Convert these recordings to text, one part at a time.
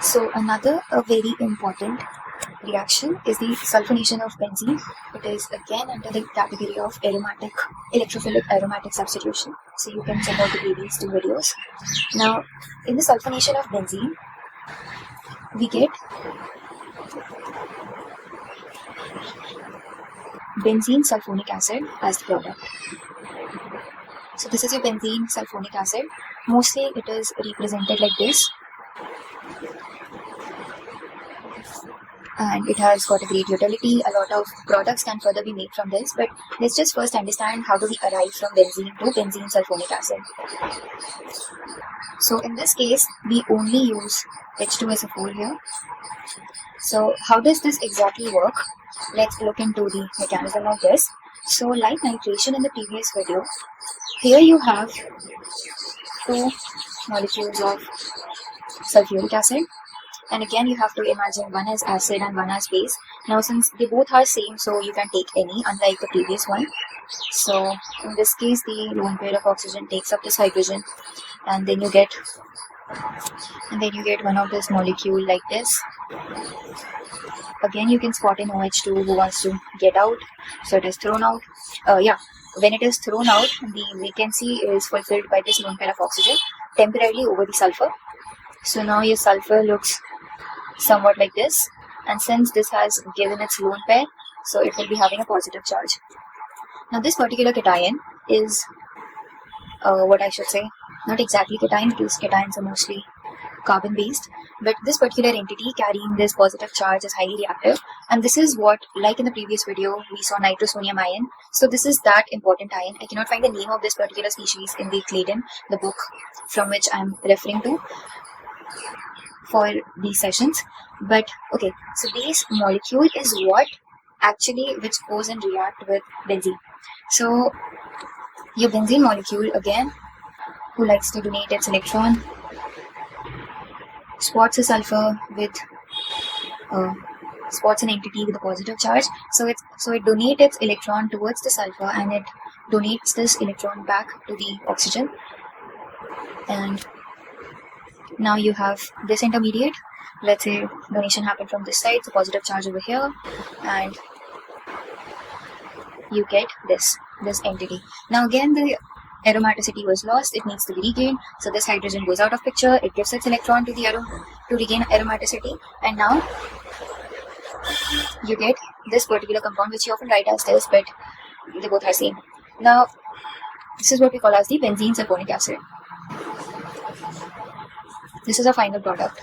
So another very important reaction is the sulfonation of benzene. It is again under the category of electrophilic aromatic substitution. So you can check out the previous two videos. Now, in the sulfonation of benzene, we get Benzenesulfonic acid as the product. So this is your Benzenesulfonic acid. Mostly it is represented like this. And it has got a great utility. A lot of products can further be made from this, but let's just first understand how do we arrive from benzene to Benzenesulfonic acid. So in this case, we only use H2SO4 here. So how does this exactly work? Let's look into the mechanism of this. So like nitration in the previous video, here you have two molecules of sulfuric acid. And again, you have to imagine one as acid and one as base. Now, since they both are same, so you can take any, unlike the previous one. So, in this case, the lone pair of oxygen takes up this hydrogen, and then you get one of this molecule like this. Again, you can spot an OH2 who wants to get out, so it is thrown out. When it is thrown out, the vacancy is fulfilled by this lone pair of oxygen temporarily over the sulfur. So now your sulfur looks somewhat like this, and since this has given its lone pair, so it will be having a positive charge. Now this particular cation is not exactly cation, because cations are mostly carbon based, but this particular entity carrying this positive charge is highly reactive, and this is what, like in the previous video, we saw nitrosonium ion. So this is that important ion. I cannot find the name of this particular species in the Claydon, the book from which I am referring to for these sessions, but okay, so this molecule is what actually which goes and react with benzene. So your benzene molecule, again, who likes to donate its electron, spots a sulfur with spots an entity with a positive charge, so it donates its electron towards the sulfur, and it donates this electron back to the oxygen. And now you have this intermediate. Let's say donation happened from this side, so positive charge over here, and you get this entity. Now again, the aromaticity was lost, it needs to be regained, so this hydrogen goes out of picture, it gives its electron to the to regain aromaticity, and now you get this particular compound, which you often write as this, but they both are same. Now this is what we call as the Benzenesulfonic acid. This is a final product.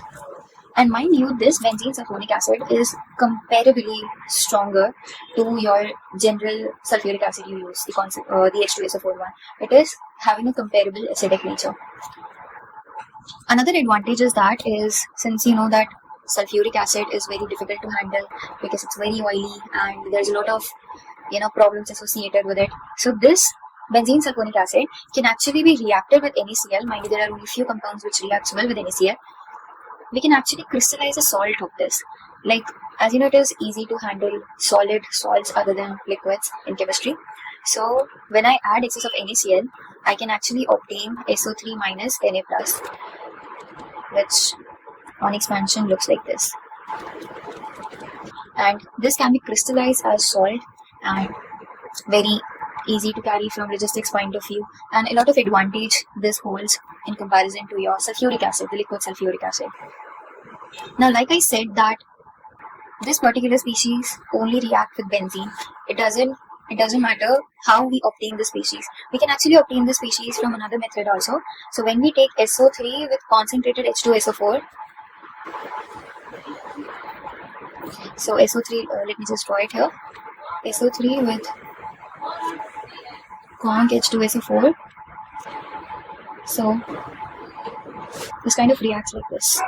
And mind you, this Benzenesulfonic acid is comparably stronger to your general sulfuric acid you use, the H2SO4 one. It is having a comparable acidic nature. Another advantage is since you know that sulfuric acid is very difficult to handle because it's very oily and there's a lot of problems associated with it. So this Benzenesulfonic acid can actually be reacted with NaCl. Mind you, there are only few compounds which reacts well with NaCl. We can actually crystallize a salt of this. Like, as you know, it is easy to handle solid salts other than liquids in chemistry. So when I add excess of NaCl, I can actually obtain SO3 minus Na plus, which on expansion looks like this. And this can be crystallized as salt and very easy to carry from logistics point of view, and a lot of advantage this holds in comparison to your sulfuric acid, the liquid sulfuric acid. Now, like I said, that this particular species only react with benzene. It doesn't matter how we obtain the species. We can actually obtain the species from another method also. So when we take SO3 with concentrated H2SO4, so SO3, let me just draw it here. SO3 with conc H2SO4. So this kind of reacts like this.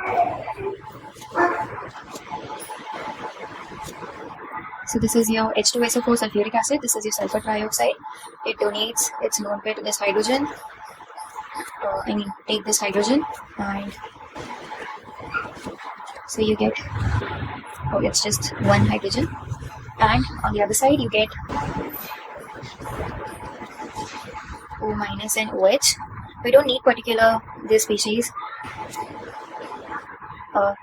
So this is your H2SO4 sulfuric acid. This is your sulfur trioxide. It donates its lone pair to this hydrogen. Take this hydrogen, and so you get, it's just one hydrogen. And on the other side, you get O minus and OH. We don't need particular this species.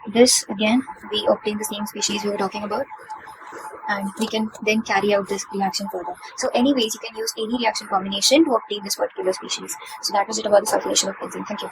This again, we obtain the same species we were talking about, and we can then carry out this reaction further. So anyways, you can use any reaction combination to obtain this particular species. So that was it about the sulfonation of benzene. Thank you.